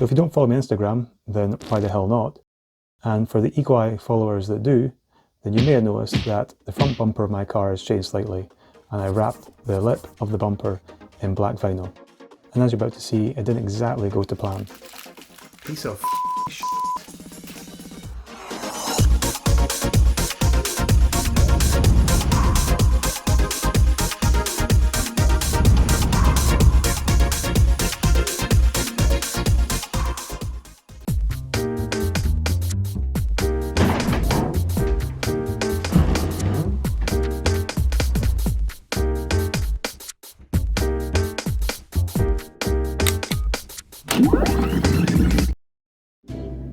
So if you don't follow me on Instagram, then why the hell not? And for the eagle eye followers that do, then you may have noticed that the front bumper of my car has changed slightly, and I wrapped the lip of the bumper in black vinyl. And as you're about to see, it didn't exactly go to plan. Piece of shit.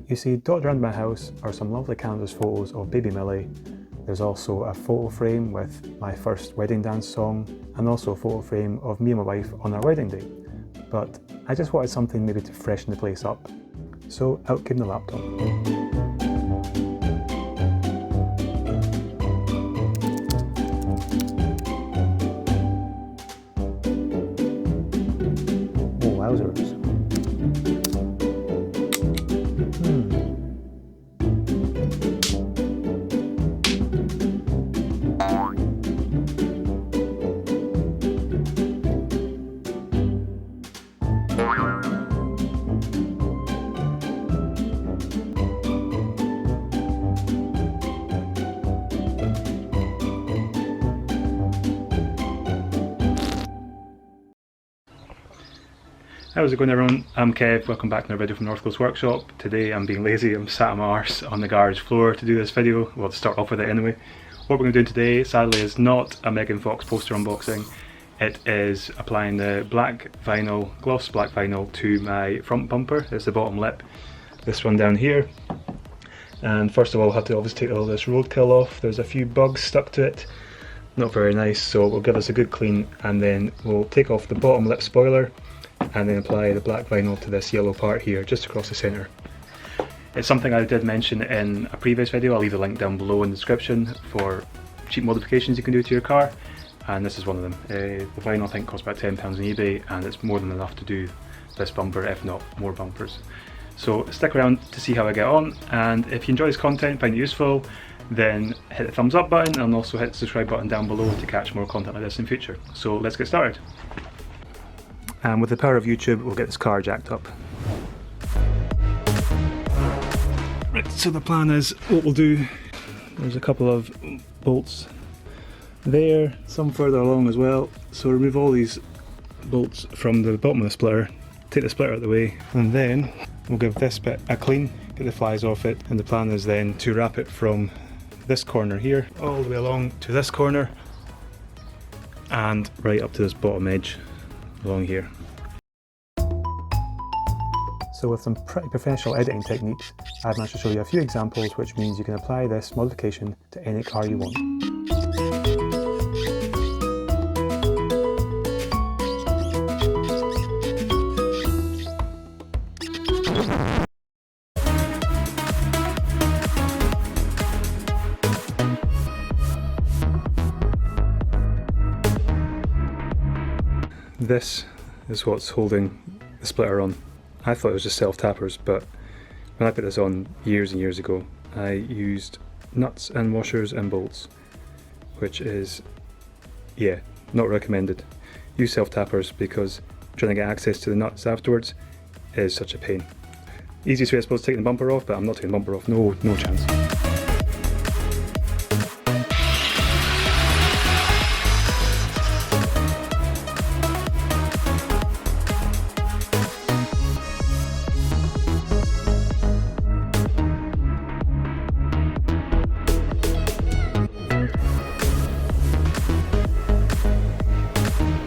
You see, dotted around my house are some lovely canvas photos of baby Millie. There's also a photo frame with my first wedding dance song, and also a photo frame of me and my wife on our wedding day. But I just wanted something maybe to freshen the place up. So out came the laptop. Oh, wowzers. How's it going everyone? I'm Kev, welcome back to another video from North Coast Workshop. Today I'm being lazy, I'm sat on my arse on the garage floor to do this video. Well, to start off with it anyway. What we're going to do today, sadly, is not a Megan Fox poster unboxing. It is applying the black vinyl, gloss black vinyl to my front bumper. It's the bottom lip, this one down here. And first of all, I'll have to obviously take all this roadkill off. There's a few bugs stuck to it. Not very nice, so we'll give this a good clean and then we'll take off the bottom lip spoiler and then apply the black vinyl to this yellow part here, just across the centre. It's something I did mention in a previous video. I'll leave the link down below in the description for cheap modifications you can do to your car, and this is one of them. The vinyl I think costs about £10 on eBay, and it's more than enough to do this bumper, if not more bumpers. So stick around to see how I get on, and if you enjoy this content, find it useful, then hit the thumbs up button and also hit the subscribe button down below to catch more content like this in future. So let's get started. And with the power of YouTube, we'll get this car jacked up. Right, so the plan is, what we'll do, there's a couple of bolts there, some further along as well. So remove all these bolts from the bottom of the splitter, take the splitter out of the way, and then we'll give this bit a clean, get the flies off it, and the plan is then to wrap it from this corner here, all the way along to this corner, and right up to this bottom edge along here. So with some pretty professional editing techniques, I've managed to show you a few examples, which means you can apply this modification to any car you want. This is what's holding the splitter on. I thought it was just self-tappers, but when I put this on years and years ago, I used nuts and washers and bolts, which is, yeah, not recommended. Use self-tappers because trying to get access to the nuts afterwards is such a pain. Easiest way I suppose to take the bumper off, but I'm not taking the bumper off, no chance.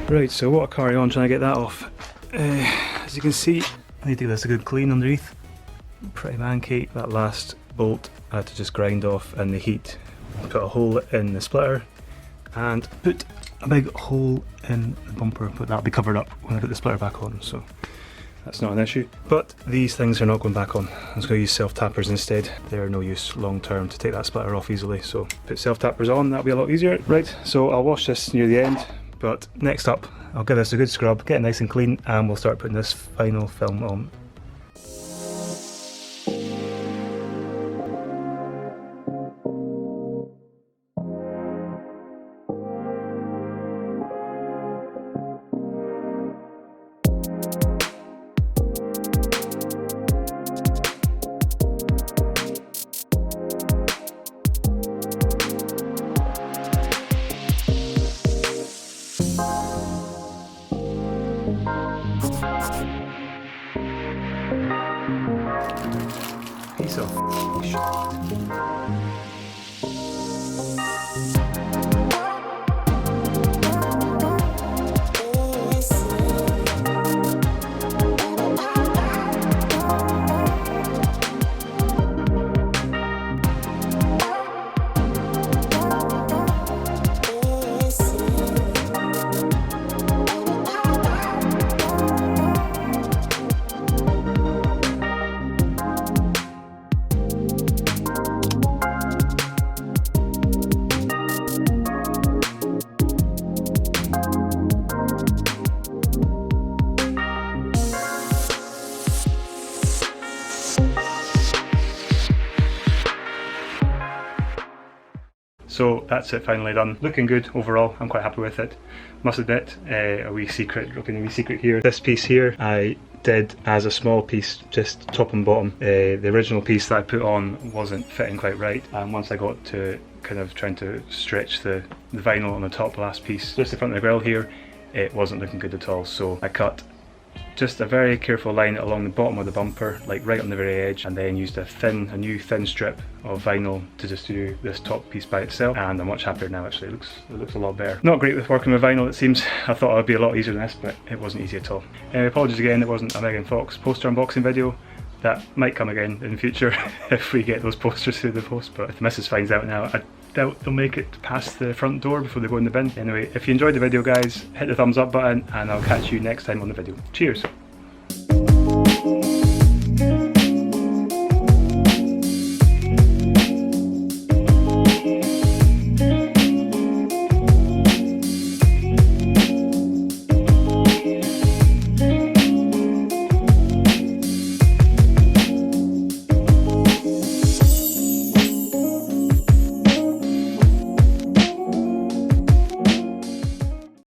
Right, so what a carry on trying to get that off. As you can see, I need to give this a good clean underneath. Pretty man cake. That last bolt I had to just grind off in the heat. Put a hole in the splitter and put a big hole in the bumper, but that'll be covered up when I put the splitter back on, so that's not an issue. But these things are not going back on. I'm just going to use self-tappers instead. They're no use long term to take that splitter off easily, so put self-tappers on, that'll be a lot easier. Right, so I'll wash this near the end. But next up, I'll give this a good scrub, get it nice and clean, and we'll start putting this final film on. Piece of shit. So that's it, finally done. Looking good overall, I'm quite happy with it. Must admit, a wee secret here. This piece here, I did as a small piece, just top and bottom. The original piece that I put on wasn't fitting quite right, and once I got to kind of trying to stretch the vinyl on the top last piece, just the front of the grille here, it wasn't looking good at all. So I cut just a very careful line along the bottom of the bumper, like right on the very edge, and then used a new thin strip of vinyl to just do this top piece by itself, and I'm much happier now actually. It looks a lot better. Not great with working with vinyl, it seems. I thought it would be a lot easier than this, but it wasn't easy at all. Apologies again, it wasn't a Megan Fox poster unboxing video. That might come again in the future if we get those posters through the post, but if the missus finds out now, I doubt they'll make it past the front door before they go in the bin. Anyway, if you enjoyed the video guys, hit the thumbs up button, and I'll catch you next time on the video. Cheers!